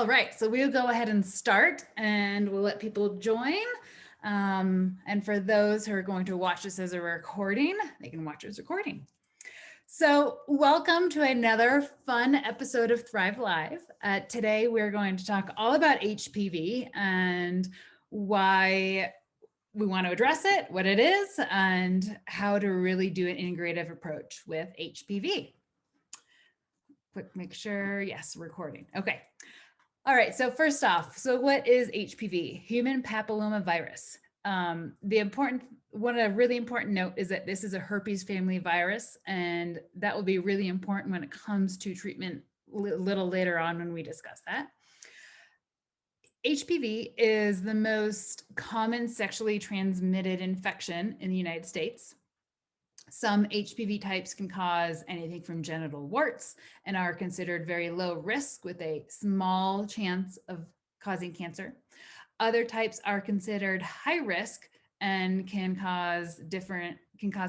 All right, so we'll go ahead and start and we'll let people join. And for those who are going to watch this as a recording, they can watch it as a recording. So welcome to another fun episode of Thrive Live. Today, we're going to talk all about HPV and why we want to address it, what it is, and how to really do an integrative approach with HPV. Quick, make sure, yes, recording. Okay. All right, so first off, so what is HPV? Human papilloma virus. One really important note is that this is a herpes family virus, and that will be really important when it comes to treatment a little later on when we discuss that. HPV is the most common sexually transmitted infection in the United States. Some HPV types can cause anything from genital warts and are considered very low risk with a small chance of causing cancer. Other types are considered high risk and can cause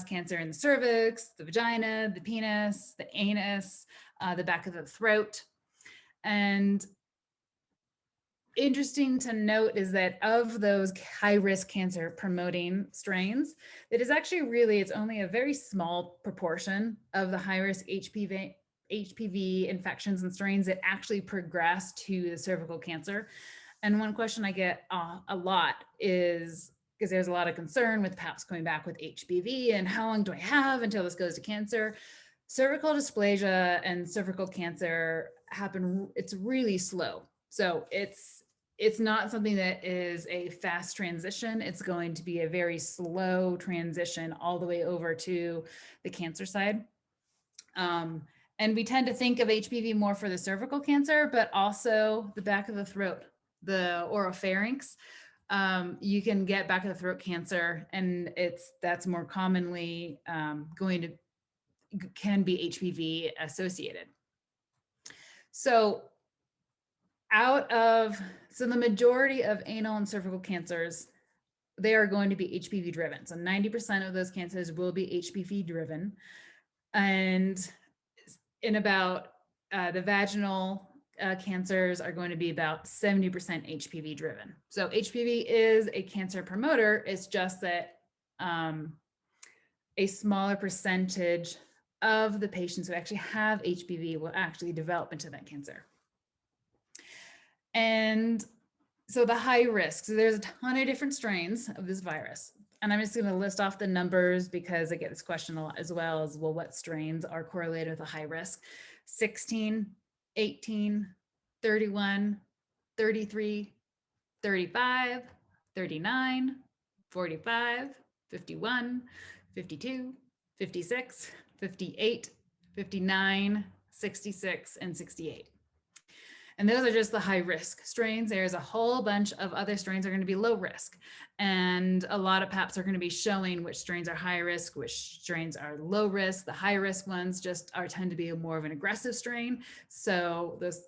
cancer in the cervix, the vagina, the penis, the anus, the back of the throat. And interesting to note is that of those high-risk cancer promoting strains, it's only a very small proportion of the high-risk HPV infections and strains that actually progress to the cervical cancer. And one question I get a lot is, because there's a lot of concern with PAPs coming back with HPV and how long do I have until this goes to cancer? Cervical dysplasia and cervical cancer happen, it's really slow. So it's not something that is a fast transition. It's going to be a very slow transition all the way over to the cancer side. And we tend to think of HPV more for the cervical cancer, but also the back of the throat, the oropharynx. You can get back of the throat cancer, and that's more commonly can be HPV associated. So the majority of anal and cervical cancers, they are going to be HPV driven. So 90% of those cancers will be HPV driven. And in about the vaginal cancers are going to be about 70% HPV driven. So HPV is a cancer promoter. It's just that a smaller percentage of the patients who actually have HPV will actually develop into that cancer. And so the high risk, so there's a ton of different strains of this virus. And I'm just going to list off the numbers because I get this question a lot as well, what strains are correlated with a high risk? 16, 18, 31, 33, 35, 39, 45, 51, 52, 56, 58, 59, 66, and 68. And those are just the high risk strains. There's a whole bunch of other strains that are going to be low risk. And a lot of PAPs are going to be showing which strains are high risk, which strains are low risk. The high risk ones tend to be more of an aggressive strain. So those,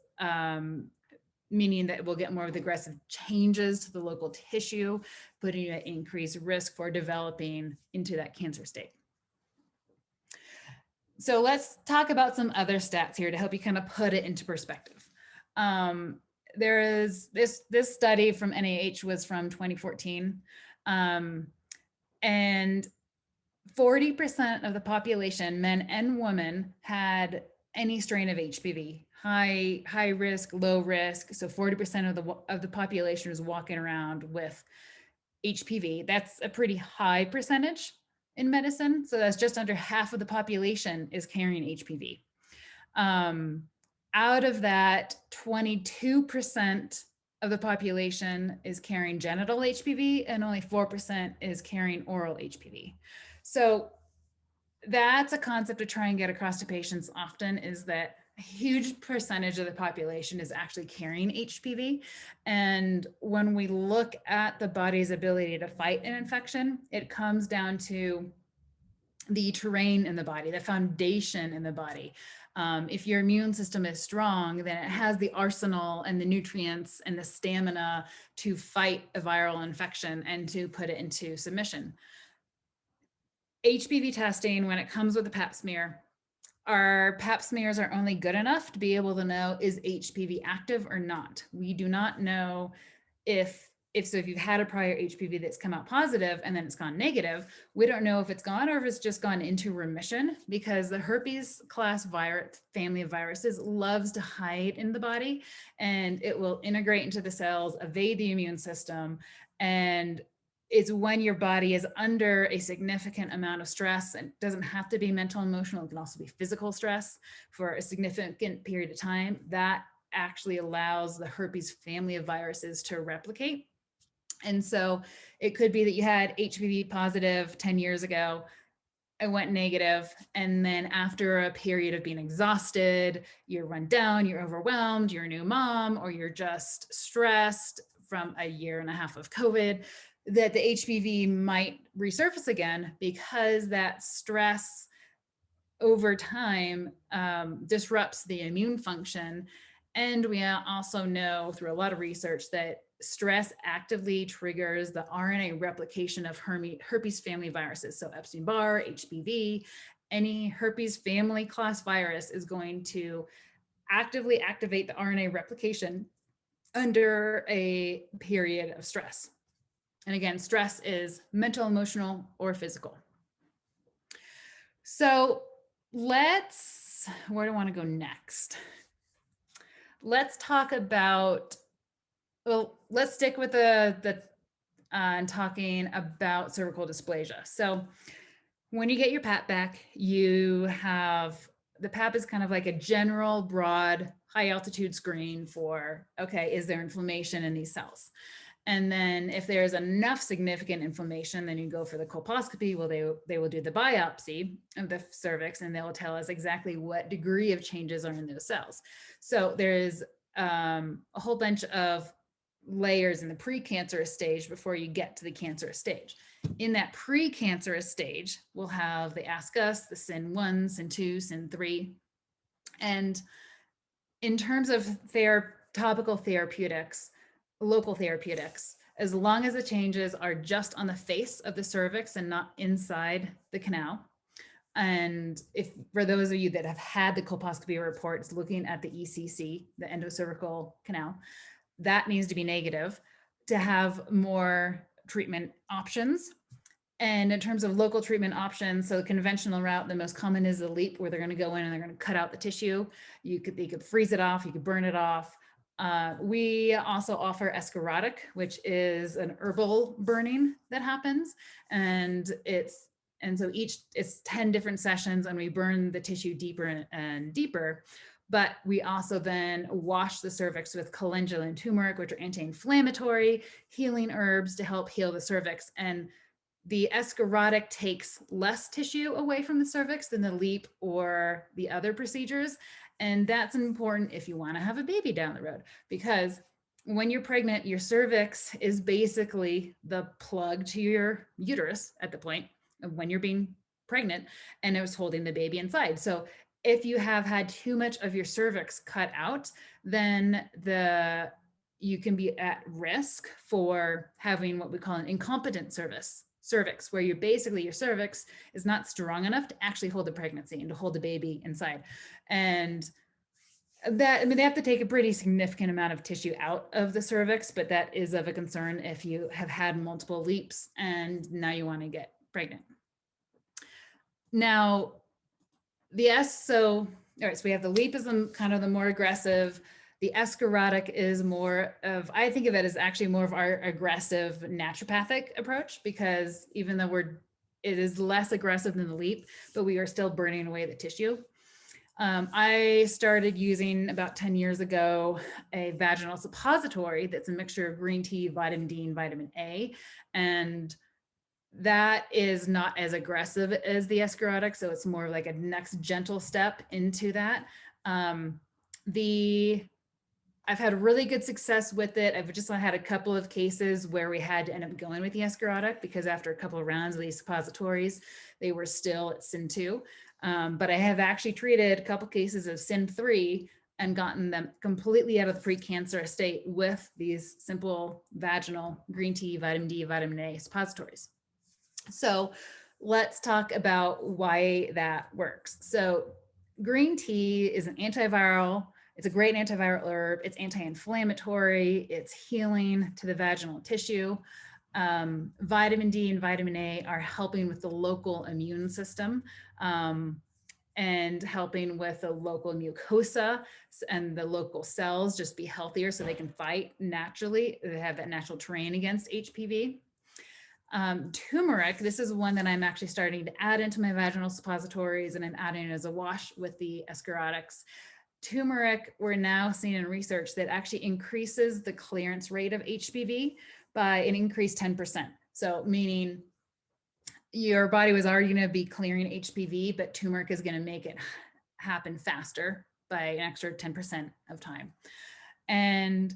meaning that we'll get more of the aggressive changes to the local tissue, putting you at increased risk for developing into that cancer state. So let's talk about some other stats here to help you kind of put it into perspective. There is this study from NIH was from 2014, and 40% of the population, men and women, had any strain of HPV, high risk, low risk. So 40% of the population was walking around with HPV. That's a pretty high percentage in medicine. So that's just under half of the population is carrying HPV. Out of that, 22% of the population is carrying genital HPV and only 4% is carrying oral HPV. So that's a concept to try and get across to patients often, is that a huge percentage of the population is actually carrying HPV. And when we look at the body's ability to fight an infection, it comes down to the terrain in the body, the foundation in the body. If your immune system is strong, then it has the arsenal and the nutrients and the stamina to fight a viral infection and to put it into submission. HPV testing, when it comes with a pap smear, Our pap smears are only good enough to be able to know, is HPV active or not. We do not know if if you've had a prior HPV that's come out positive and then it's gone negative, we don't know if it's gone or if it's just gone into remission, because the herpes class virus family of viruses loves to hide in the body, and it will integrate into the cells, evade the immune system. And it's when your body is under a significant amount of stress, and it doesn't have to be mental, emotional, it can also be physical stress for a significant period of time, that actually allows the herpes family of viruses to replicate. And so it could be that you had HPV positive 10 years ago, it went negative, and then after a period of being exhausted, you're run down, you're overwhelmed, you're a new mom, or you're just stressed from a year and a half of COVID, that the HPV might resurface again, because that stress over time disrupts the immune function. And we also know through a lot of research that stress actively triggers the RNA replication of herpes family viruses. So Epstein-Barr, HPV, any herpes family class virus is going to actively activate the RNA replication under a period of stress. And again, stress is mental, emotional, or physical. So where do I want to go next? Let's talk about, well, let's stick with talking about cervical dysplasia. So when you get your PAP back, the PAP is kind of like a general, broad, high altitude screen for, okay, is there inflammation in these cells? And then if there's enough significant inflammation, then you go for the colposcopy. Well, they will do the biopsy of the cervix, and they will tell us exactly what degree of changes are in those cells. So there's a whole bunch of layers in the precancerous stage before you get to the cancerous stage. In that precancerous stage, we'll have the ascus, the SIN1, SIN2, SIN3. And in terms of topical therapeutics, local therapeutics, as long as the changes are just on the face of the cervix and not inside the canal. And if for those of you that have had the colposcopy reports looking at the ECC, the endocervical canal, that needs to be negative to have more treatment options. And in terms of local treatment options, so the conventional route, the most common is the LEAP, where they're going to go in and they're going to cut out the tissue. You could freeze it off, you could burn it off. We also offer escharotic, which is an herbal burning that happens, and it's 10 different sessions, and we burn the tissue deeper and deeper. But we also then wash the cervix with calendula and turmeric, which are anti-inflammatory, healing herbs to help heal the cervix. And the escharotic takes less tissue away from the cervix than the LEAP or the other procedures. And that's important if you want to have a baby down the road, because when you're pregnant, your cervix is basically the plug to your uterus at the point of when you're being pregnant, and it was holding the baby inside. So if you have had too much of your cervix cut out, then you can be at risk for having what we call an incompetent cervix, where your cervix is not strong enough to actually hold the pregnancy and to hold the baby inside. And they have to take a pretty significant amount of tissue out of the cervix, but that is of a concern if you have had multiple LEAPs and now you want to get pregnant. Now, so we have the LEAP is kind of the more aggressive. The escharotic is more of, I think of it as actually more of our aggressive naturopathic approach, because even though it is less aggressive than the LEAP, but we are still burning away the tissue. I started using about 10 years ago a vaginal suppository that's a mixture of green tea, vitamin D, and vitamin A. And that is not as aggressive as the escharotic. So it's more like a next gentle step into that. I've had really good success with it. I've just had a couple of cases where we had to end up going with the escharotic, because after a couple of rounds of these suppositories, they were still at SIN2. But I have actually treated a couple cases of SIN3 and gotten them completely out of the precancerous state with these simple vaginal green tea, vitamin D, vitamin A suppositories. So let's talk about why that works. So green tea is an antiviral. It's a great antiviral herb. It's anti-inflammatory. It's healing to the vaginal tissue. Vitamin D and vitamin A are helping with the local immune system. And helping with the local mucosa and the local cells just be healthier so they can fight naturally. They have that natural terrain against HPV. Turmeric, this is one that I'm actually starting to add into my vaginal suppositories, and I'm adding it as a wash with the escharotics. Turmeric, we're now seeing in research that actually increases the clearance rate of HPV by an increased 10%. So meaning your body was already going to be clearing HPV, but turmeric is going to make it happen faster by an extra 10% of time. And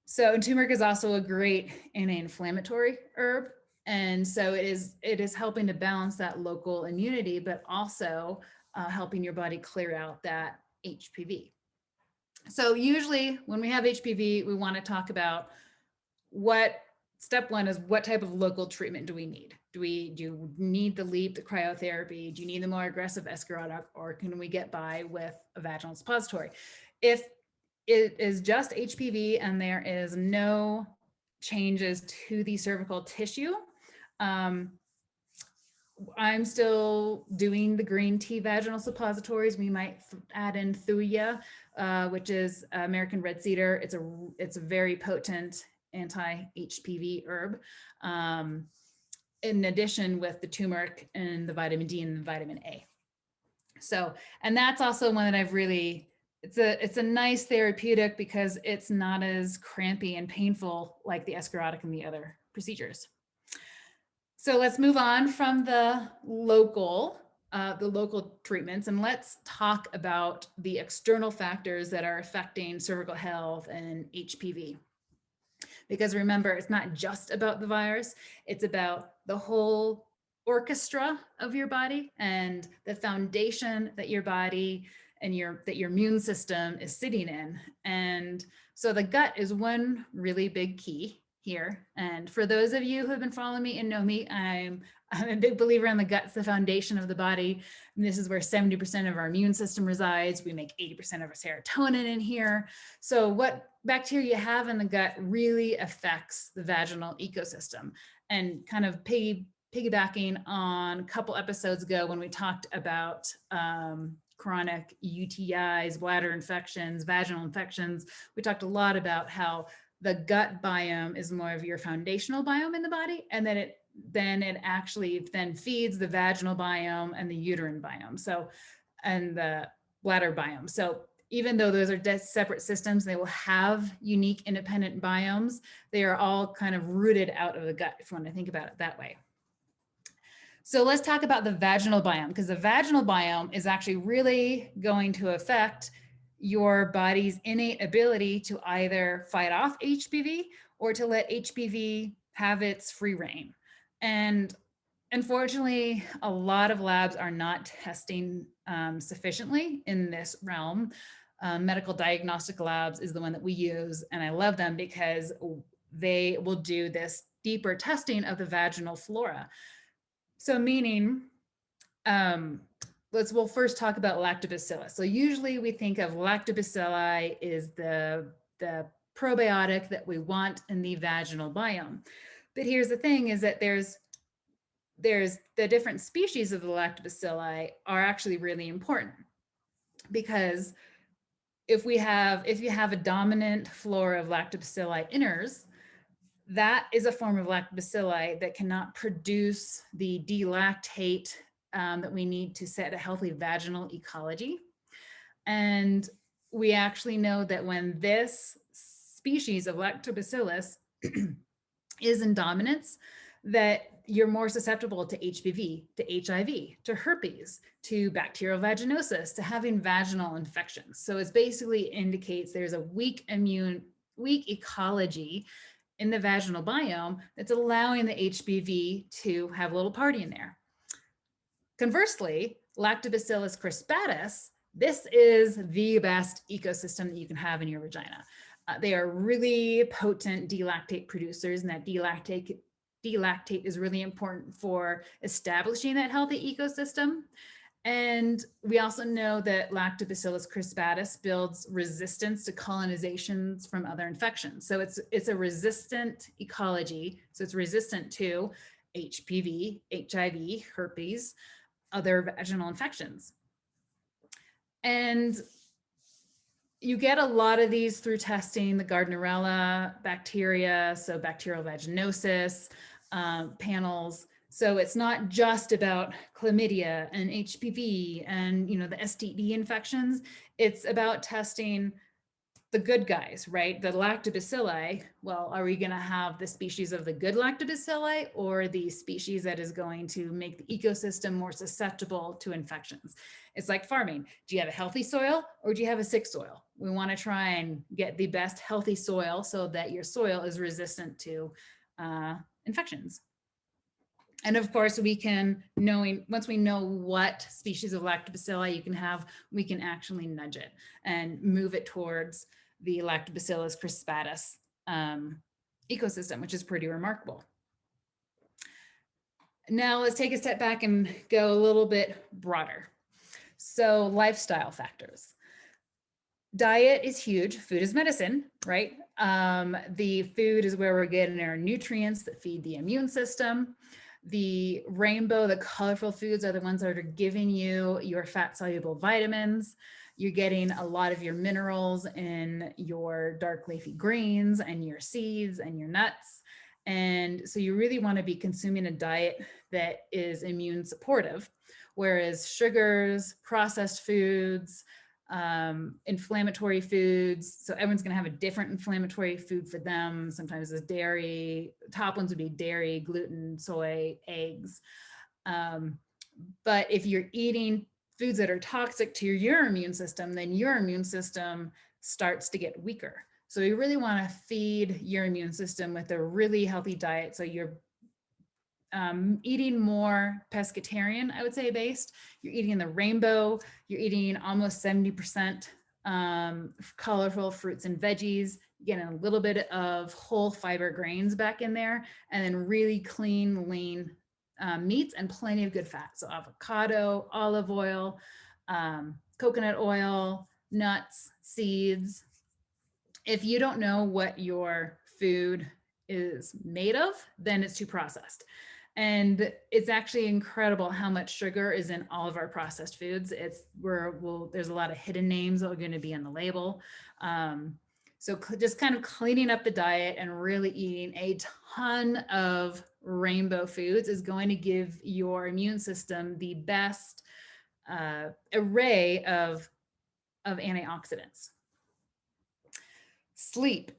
so turmeric is also a great anti-inflammatory herb. And so it is helping to balance that local immunity, but also helping your body clear out that HPV. So usually when we have HPV, we want to talk about step one is what type of local treatment do we need? Do you need the LEEP, the cryotherapy? Do you need the more aggressive escharotic, or can we get by with a vaginal suppository? If it is just HPV and there is no changes to the cervical tissue, I'm still doing the green tea vaginal suppositories. We might add in Thuya, which is American red cedar. It's a very potent anti-HPV herb. In addition with the turmeric and the vitamin D and the vitamin A. So, and that's also one that I've really, it's a nice therapeutic because it's not as crampy and painful like the escharotic and the other procedures. So let's move on from the local treatments, and let's talk about the external factors that are affecting cervical health and HPV. Because remember, it's not just about the virus, it's about the whole orchestra of your body and the foundation that your body and that your immune system is sitting in. And so the gut is one really big key here. And for those of you who have been following me and know me, I'm a big believer in the gut's the foundation of the body. And this is where 70% of our immune system resides. We make 80% of our serotonin in here. So what bacteria you have in the gut really affects the vaginal ecosystem. And kind of piggybacking on a couple episodes ago when we talked about chronic UTIs, bladder infections, vaginal infections, we talked a lot about how the gut biome is more of your foundational biome in the body, and then it actually feeds the vaginal biome and the uterine biome. So, and the bladder biome. So even though those are separate systems, they will have unique independent biomes. They are all kind of rooted out of the gut, if you want to think about it that way. So let's talk about the vaginal biome, because the vaginal biome is actually really going to affect your body's innate ability to either fight off HPV or to let HPV have its free reign. And unfortunately, a lot of labs are not testing sufficiently in this realm. Medical diagnostic labs is the one that we use, and I love them because they will do this deeper testing of the vaginal flora. So meaning, we'll first talk about lactobacillus. So usually we think of lactobacilli is the probiotic that we want in the vaginal biome. But here's the thing is that there's the different species of the lactobacilli are actually really important, because if you have a dominant flora of lactobacilli inners, that is a form of lactobacilli that cannot produce the D-lactate that we need to set a healthy vaginal ecology. And we actually know that when this species of lactobacillus is in dominance, that you're more susceptible to HPV, to HIV, to herpes, to bacterial vaginosis, to having vaginal infections. So it basically indicates there's a weak ecology in the vaginal biome that's allowing the HPV to have a little party in there. Conversely, Lactobacillus crispatus, this is the best ecosystem that you can have in your vagina. They are really potent D-lactate producers, and that D-lactate is really important for establishing that healthy ecosystem. And we also know that Lactobacillus crispatus builds resistance to colonizations from other infections. So it's a resistant ecology. So it's resistant to HPV, HIV, herpes, other vaginal infections. And you get a lot of these through testing the Gardnerella bacteria, so bacterial vaginosis panels. So it's not just about chlamydia and HPV and the STD infections. It's about testing the good guys, right? The lactobacilli. Well, are we going to have the species of the good lactobacilli or the species that is going to make the ecosystem more susceptible to infections? It's like farming. Do you have a healthy soil or do you have a sick soil? We want to try and get the best healthy soil so that your soil is resistant to infections. And of course, once we know what species of lactobacilli we can actually nudge it and move it towards the Lactobacillus crispatus ecosystem, which is pretty remarkable. Now let's take a step back and go a little bit broader. So lifestyle factors. Diet is huge. Food is medicine, right? The food is where we're getting our nutrients that feed the immune system. The rainbow, the colorful foods are the ones that are giving you your fat soluble vitamins. You're getting a lot of your minerals in your dark leafy greens and your seeds and your nuts. And so you really want to be consuming a diet that is immune supportive, whereas sugars, processed foods, inflammatory foods. So everyone's going to have a different inflammatory food for them. Sometimes it's dairy. Top ones would be dairy, gluten, soy, eggs. But if you're eating foods that are toxic to your immune system, then your immune system starts to get weaker. So you really want to feed your immune system with a really healthy diet. So you're eating more pescatarian, I would say, based. You're eating the rainbow. You're eating almost 70% colorful fruits and veggies. Getting a little bit of whole fiber grains back in there, and then really clean, lean meats and plenty of good fat. So avocado, olive oil, coconut oil, nuts, seeds. If you don't know what your food is made of, then it's too processed. And it's actually incredible how much sugar is in all of our processed foods. There's a lot of hidden names that are going to be on the label. So just kind of cleaning up the diet and really eating a ton of rainbow foods is going to give your immune system the best array of antioxidants. Sleep.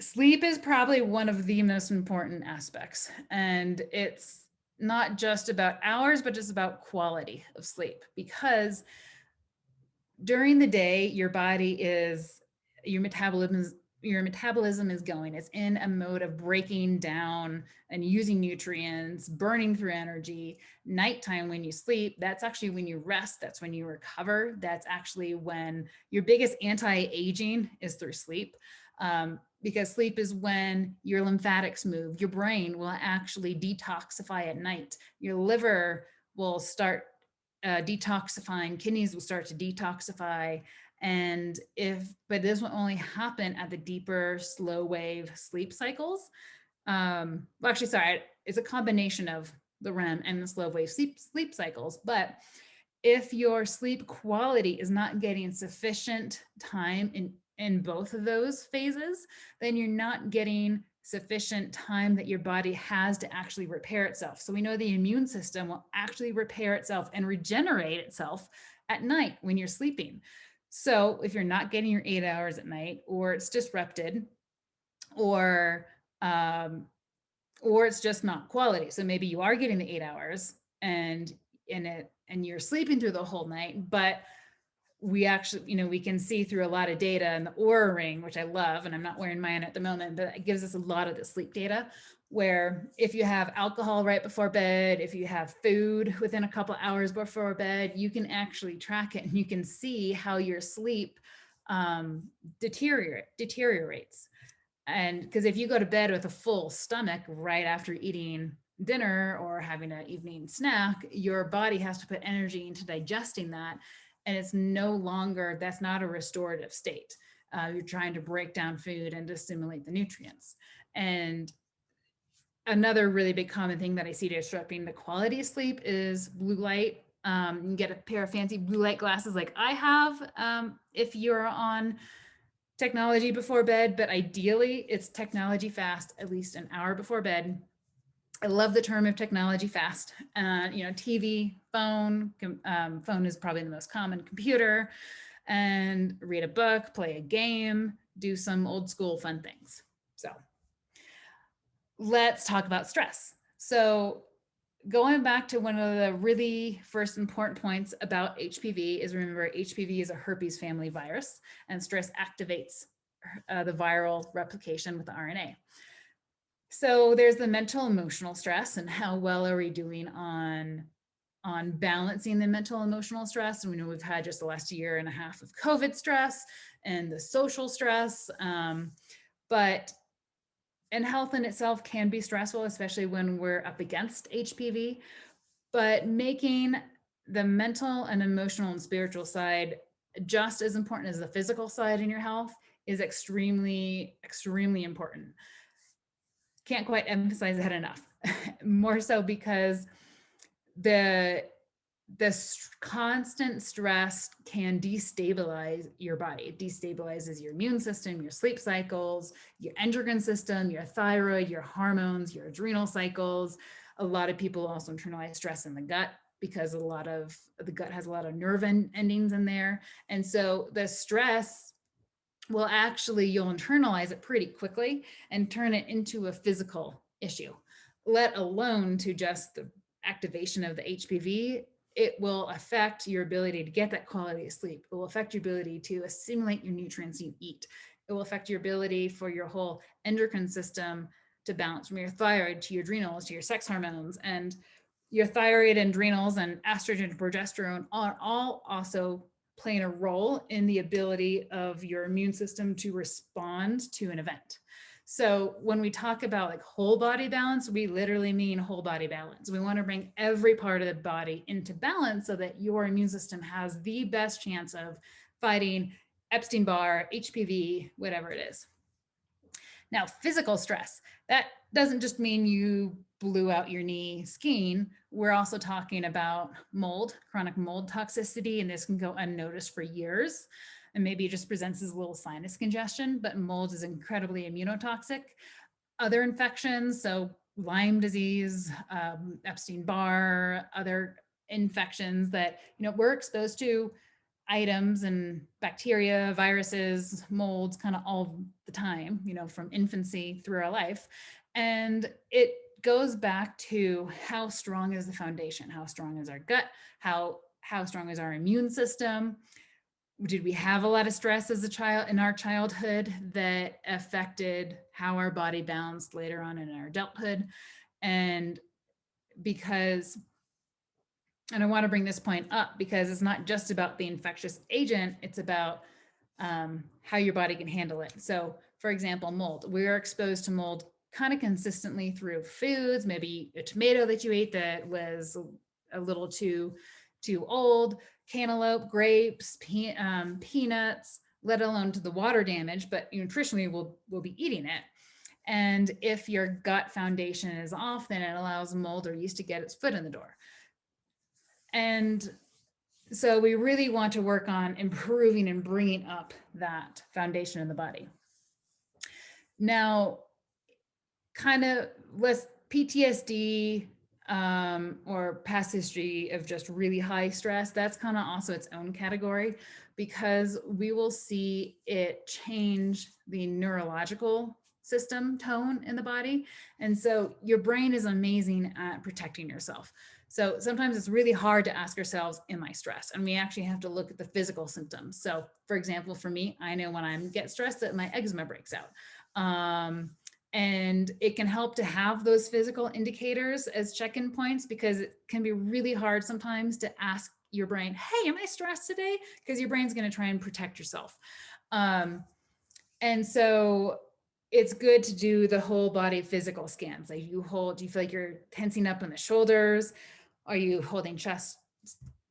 Sleep is probably one of the most important aspects, and it's not just about hours, but just about quality of sleep, because during the day, your metabolism is going. It's in a mode of breaking down and using nutrients, burning through energy. Nighttime, when you sleep, that's actually when you rest. That's when you recover. That's actually when your biggest anti-aging is through sleep. Because sleep is when your lymphatics move. Your brain will actually detoxify at night. Your liver will start detoxifying. Kidneys will start to detoxify. But this will only happen at the deeper, slow wave sleep cycles. It's a combination of the REM and the slow wave sleep cycles. But if your sleep quality is not getting sufficient time in both of those phases, then you're not getting sufficient time that your body has to actually repair itself. So we know the immune system will actually repair itself and regenerate itself at night when you're sleeping. So if you're not getting your 8 hours at night, or it's disrupted, or it's just not quality. So maybe you are getting the 8 hours and you're sleeping through the whole night, but we actually, we can see through a lot of data and the Oura ring, which I love, and I'm not wearing mine at the moment, but it gives us a lot of the sleep data, where if you have alcohol right before bed, if you have food within a couple hours before bed, you can actually track it and you can see how your sleep deteriorates. And because if you go to bed with a full stomach right after eating dinner or having an evening snack, your body has to put energy into digesting that. And it's no longer, that's not a restorative state. You're trying to break down food and to assimilate the nutrients. And another really big common thing that I see disrupting the quality of sleep is blue light. You can get a pair of fancy blue light glasses like I have if you're on technology before bed, but ideally it's technology fast, at least an hour before bed. I love the term of technology fast. TV, phone, phone is probably the most common, computer, and read a book, play a game, do some old school fun things. So let's talk about stress. So going back to one of the really first important points about HPV is, remember, HPV is a herpes family virus, and stress activates the viral replication with the RNA. So there's the mental emotional stress, and how well are we doing on balancing the mental emotional stress. And we know we've had just the last year and a half of COVID stress and the social stress. And health in itself can be stressful, especially when we're up against HPV. But making the mental and emotional and spiritual side just as important as the physical side in your health is extremely, extremely important. Can't quite emphasize that enough. More so because the constant stress can destabilize your body. It destabilizes your immune system, your sleep cycles, your endocrine system, your thyroid, your hormones, your adrenal cycles. A lot of people also internalize stress in the gut because a lot of the gut has a lot of nerve endings in there. And so the stress will actually, you'll internalize it pretty quickly and turn it into a physical issue, let alone to just the activation of the HPV. It will affect your ability to get that quality of sleep. It will affect your ability to assimilate your nutrients you eat. It will affect your ability for your whole endocrine system to balance, from your thyroid to your adrenals to your sex hormones. And your thyroid, adrenals, and estrogen and progesterone are all also playing a role in the ability of your immune system to respond to an event. So when we talk about like whole body balance, we literally mean whole body balance. We want to bring every part of the body into balance so that your immune system has the best chance of fighting Epstein-Barr, HPV, whatever it is. Now, physical stress, that doesn't just mean you blew out your knee skiing. We're also talking about mold, chronic mold toxicity, and this can go unnoticed for years. And maybe it just presents as a little sinus congestion, but mold is incredibly immunotoxic. Other infections, so Lyme disease, Epstein-Barr, other infections that we're exposed to items and bacteria, viruses, molds kind of all the time, from infancy through our life. And it goes back to how strong is the foundation, how strong is our gut, how strong is our immune system. Did we have a lot of stress as a child in our childhood that affected how our body balanced later on in our adulthood? And I want to bring this point up because it's not just about the infectious agent, it's about how your body can handle it. So for example, mold. We are exposed to mold kind of consistently through foods, maybe a tomato that you ate that was a little too old, cantaloupe, grapes, peanuts, let alone to the water damage, but nutritionally we'll be eating it. And if your gut foundation is off, then it allows mold or yeast to get its foot in the door. And so we really want to work on improving and bringing up that foundation in the body. Now, kind of with PTSD or past history of just really high stress, that's kind of also its own category, because we will see it change the neurological system tone in the body. And so your brain is amazing at protecting yourself. So sometimes it's really hard to ask ourselves, am I stressed? And we actually have to look at the physical symptoms. So for example, for me, I know when I get stressed that my eczema breaks out. And it can help to have those physical indicators as check-in points, because it can be really hard sometimes to ask your brain, hey, am I stressed today? Because your brain's going to try and protect yourself. And so it's good to do the whole body physical scans. Like you feel like you're tensing up in the shoulders? Are you holding chest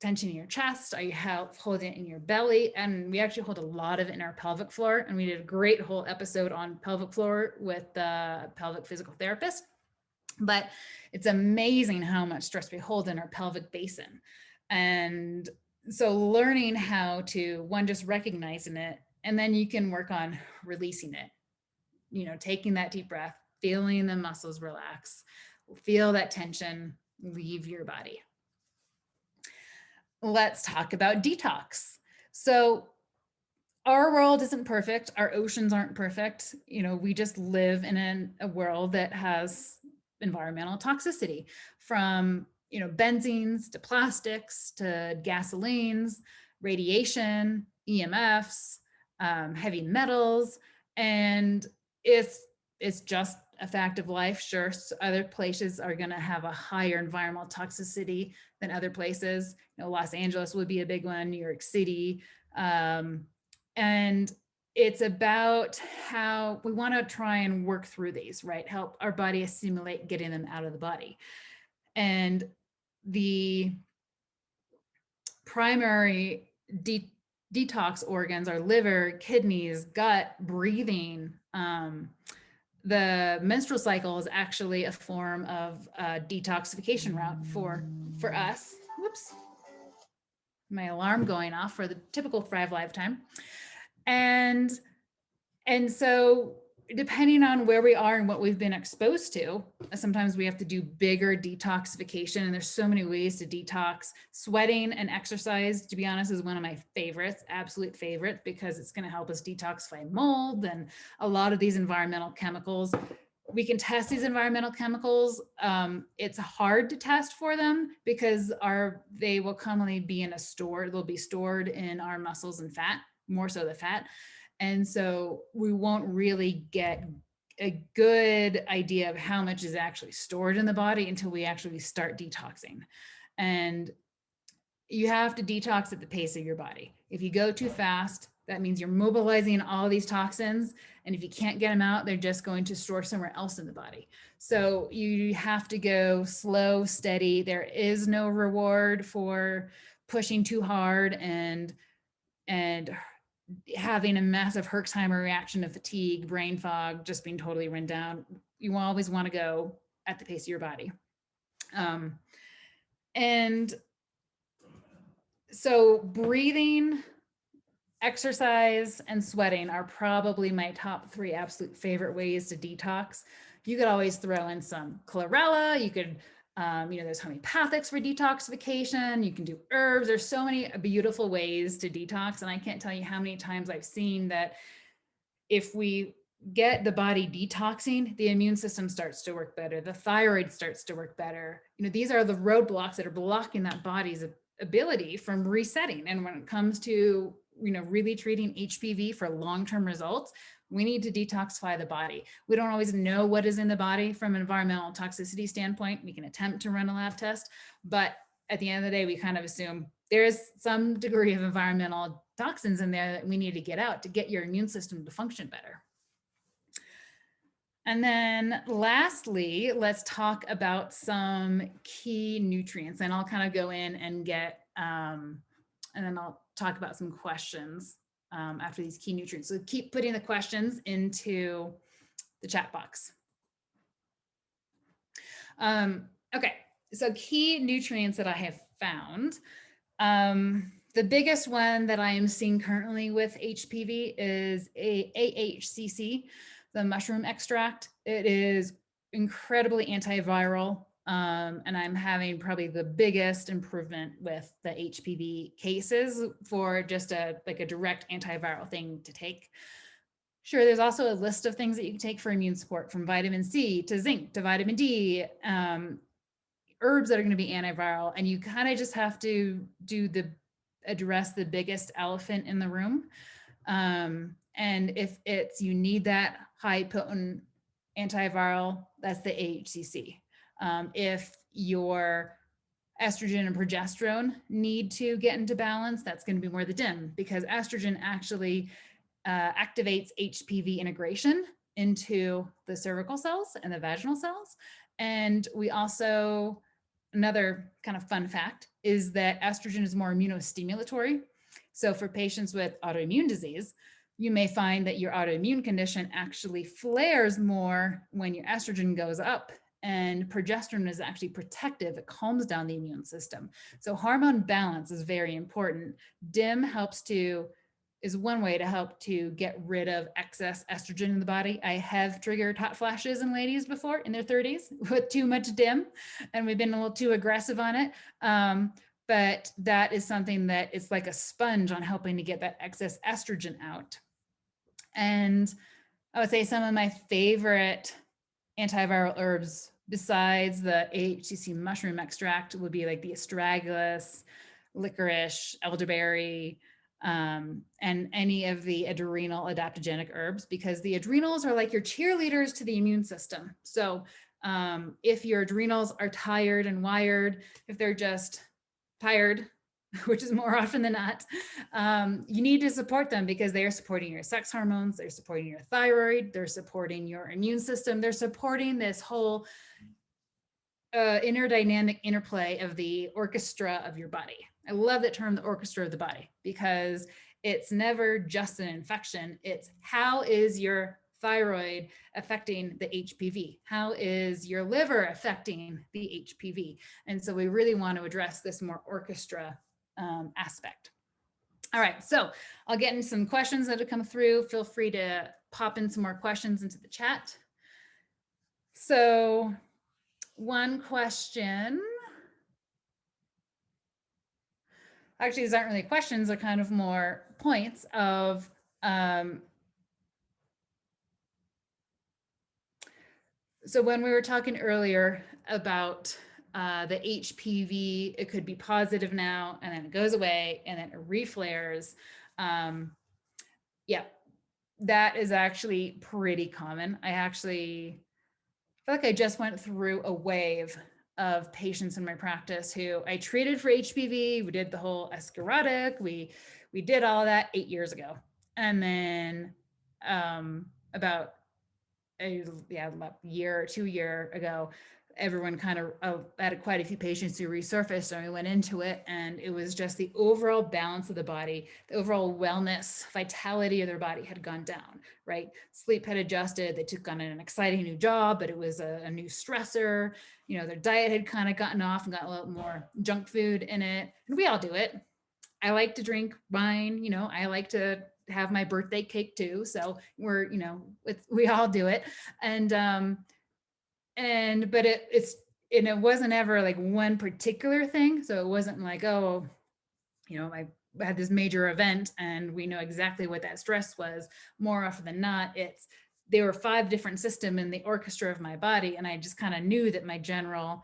tension in your chest? Are you holding it in your belly? And we actually hold a lot of it in our pelvic floor. And we did a great whole episode on pelvic floor with the pelvic physical therapist. But it's amazing how much stress we hold in our pelvic basin. And so learning how to, one, just recognizing it, and then you can work on releasing it, taking that deep breath, feeling the muscles relax, feel that tension leave your body. Let's talk about detox. So our world isn't perfect. Our oceans aren't perfect. We just live in a world that has environmental toxicity, from, benzenes to plastics to gasolines, radiation, EMFs, heavy metals. And it's just a fact of life. Sure, other places are going to have a higher environmental toxicity than other places. Los Angeles would be a big one, New York City. And it's about how we want to try and work through these, right? Help our body assimilate getting them out of the body. And the primary detox organs are liver, kidneys, gut, breathing. The menstrual cycle is actually a form of detoxification route for us. Whoops. My alarm going off for the typical Thrive lifetime. And so depending on where we are and what we've been exposed to, sometimes we have to do bigger detoxification. And there's so many ways to detox. Sweating and exercise, to be honest, is one of my favorites, absolute favorite, because it's going to help us detoxify mold and a lot of these environmental chemicals. We can test these environmental chemicals. It's hard to test for them because they will commonly be in a store. They'll be stored in our muscles and fat, more so the fat. And so we won't really get a good idea of how much is actually stored in the body until we actually start detoxing. And you have to detox at the pace of your body. If you go too fast, that means you're mobilizing all these toxins. And if you can't get them out, they're just going to store somewhere else in the body. So you have to go slow, steady. There is no reward for pushing too hard and having a massive Herxheimer reaction of fatigue, brain fog, just being totally run down. You always want to go at the pace of your body. And so breathing, exercise, and sweating are probably my top 3 absolute favorite ways to detox. You could always throw in some chlorella. You could, there's homeopathics for detoxification. You can do herbs. There's so many beautiful ways to detox. And I can't tell you how many times I've seen that if we get the body detoxing, the immune system starts to work better. The thyroid starts to work better. These are the roadblocks that are blocking that body's ability from resetting. And when it comes to, really treating HPV for long-term results, we need to detoxify the body. We don't always know what is in the body from an environmental toxicity standpoint. We can attempt to run a lab test, but at the end of the day, we kind of assume there's some degree of environmental toxins in there that we need to get out to get your immune system to function better. And then lastly, let's talk about some key nutrients, and I'll kind of go in and get, and then I'll talk about some questions after these key nutrients. So keep putting the questions into the chat box. Okay, so key nutrients that I have found. The biggest one that I am seeing currently with HPV is AHCC, the mushroom extract. It is incredibly antiviral. And I'm having probably the biggest improvement with the HPV cases for just a direct antiviral thing to take. Sure, there's also a list of things that you can take for immune support, from vitamin C to zinc to vitamin D, herbs that are going to be antiviral, and you kind of just have to address the biggest elephant in the room. And if you need that high potent antiviral, that's the AHCC. If your estrogen and progesterone need to get into balance, that's going to be more the DIM, because estrogen actually activates HPV integration into the cervical cells and the vaginal cells. And we also, another kind of fun fact is that estrogen is more immunostimulatory. So for patients with autoimmune disease, you may find that your autoimmune condition actually flares more when your estrogen goes up, and progesterone is actually protective. It calms down the immune system. So hormone balance is very important. DIM is one way to help to get rid of excess estrogen in the body. I have triggered hot flashes in ladies before in their 30s with too much DIM, and we've been a little too aggressive on it. But that is something that it's like a sponge on helping to get that excess estrogen out. And I would say some of my favorite antiviral herbs besides the AHCC mushroom extract would be like the astragalus, licorice, elderberry, and any of the adrenal adaptogenic herbs, because the adrenals are like your cheerleaders to the immune system. So if your adrenals are tired and wired, if they're just tired, which is more often than not, you need to support them because they are supporting your sex hormones, they're supporting your thyroid, they're supporting your immune system, they're supporting this whole interdynamic interplay of the orchestra of your body. I love that term, the orchestra of the body, because it's never just an infection. It's how is your thyroid affecting the HPV? How is your liver affecting the HPV? And so we really want to address this more orchestra aspect. All right, so I'll get into some questions that have come through. Feel free to pop in some more questions into the chat. So one question, actually these aren't really questions, they're kind of more points of so when we were talking earlier about the HPV, it could be positive now and then it goes away and then it reflares. Yeah, that is actually pretty common. I actually feel like I just went through a wave of patients in my practice who I treated for HPV. We did the whole escharotic. We did all that 8 years ago. And then about a year or 2 years ago, everyone kind of had quite a few patients who resurfaced, and we went into it, and it was just the overall balance of the body, the overall wellness, vitality of their body had gone down, right? Sleep had adjusted. They took on an exciting new job, but it was a new stressor. You know, their diet had kind of gotten off and got a little more junk food in it. And we all do it. I like to drink wine, you know, I like to have my birthday cake too. So we're, you know, we all do it. But it wasn't ever like one particular thing. So it wasn't like, oh, you know, I had this major event and we know exactly what that stress was. More often than not, there were 5 different systems in the orchestra of my body. And I just kind of knew that my general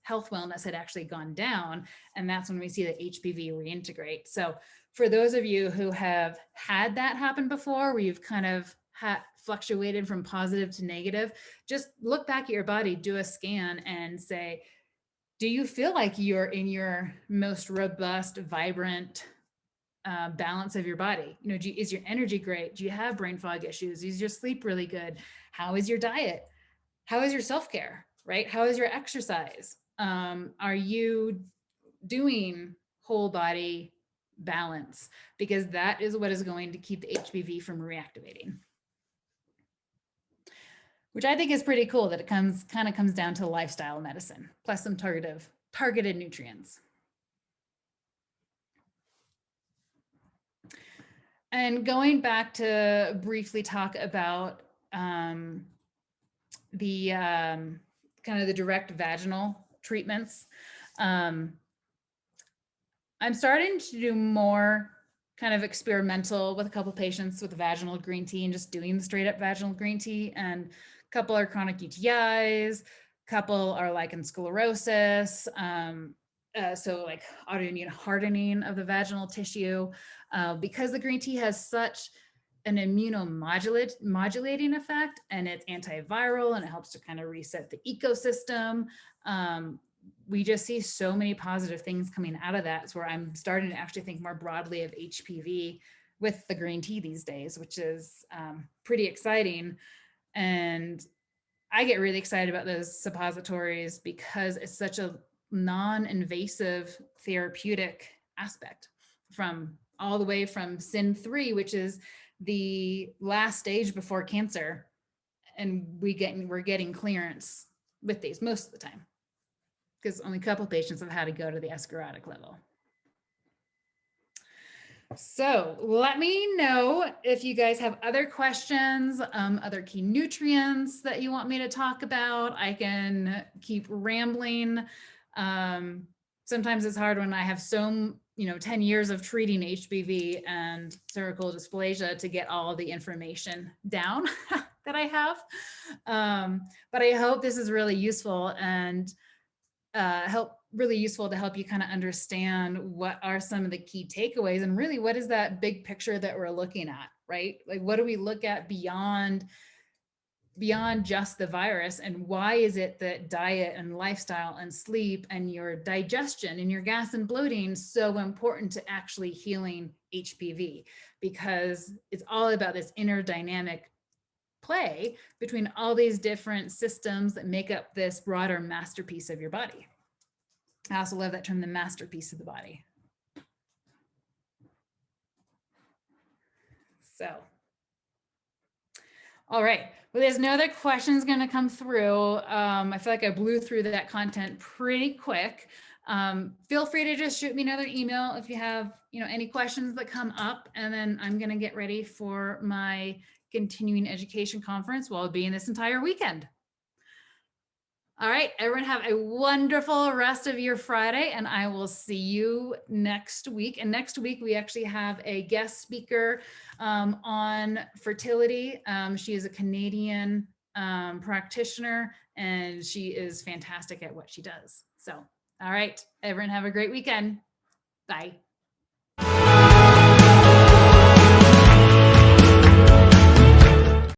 health wellness had actually gone down. And that's when we see the HPV reintegrate. So for those of you who have had that happen before, where you've kind of fluctuated from positive to negative, just look back at your body, do a scan and say, do you feel like you're in your most robust, vibrant balance of your body? You know, is your energy great? Do you have brain fog issues? Is your sleep really good? How is your diet? How is your self-care, right? How is your exercise? Are you doing whole body balance? Because that is what is going to keep the HPV from reactivating. Which I think is pretty cool that it kind of comes down to lifestyle medicine, plus some targeted nutrients. And going back to briefly talk about the kind of the direct vaginal treatments. I'm starting to do more kind of experimental with a couple patients with vaginal green tea and just doing the straight up vaginal green tea. And a couple are chronic UTIs, a couple are lichen sclerosis. So like autoimmune hardening of the vaginal tissue, because the green tea has such an immunomodulating effect, and it's antiviral and it helps to kind of reset the ecosystem. We just see so many positive things coming out of that. It's where I'm starting to actually think more broadly of HPV with the green tea these days, which is pretty exciting. And I get really excited about those suppositories because it's such a non-invasive therapeutic aspect, from all the way from SIN3, which is the last stage before cancer. And we're getting clearance with these most of the time, because only a couple of patients have had to go to the esclerotic level. So let me know if you guys have other questions, other key nutrients that you want me to talk about. I can keep rambling. Sometimes it's hard when I have 10 years of treating HPV and cervical dysplasia to get all the information down that I have. But I hope this is really useful and really useful to help you kind of understand what are some of the key takeaways, and really what is that big picture that we're looking at, right? Like, what do we look at beyond just the virus, and why is it that diet and lifestyle and sleep and your digestion and your gas and bloating so important to actually healing HPV? Because it's all about this inner dynamic play between all these different systems that make up this broader masterpiece of your body. I also love that term, the masterpiece of the body. So, all right. Well, there's no other questions going to come through. I feel like I blew through that content pretty quick. Feel free to just shoot me another email if you have, any questions that come up, and then I'm going to get ready for my continuing education conference while being this entire weekend. All right, everyone have a wonderful rest of your Friday, and I will see you next week. And next week, we actually have a guest speaker on fertility. She is a Canadian practitioner, and she is fantastic at what she does. So, all right, everyone have a great weekend. Bye.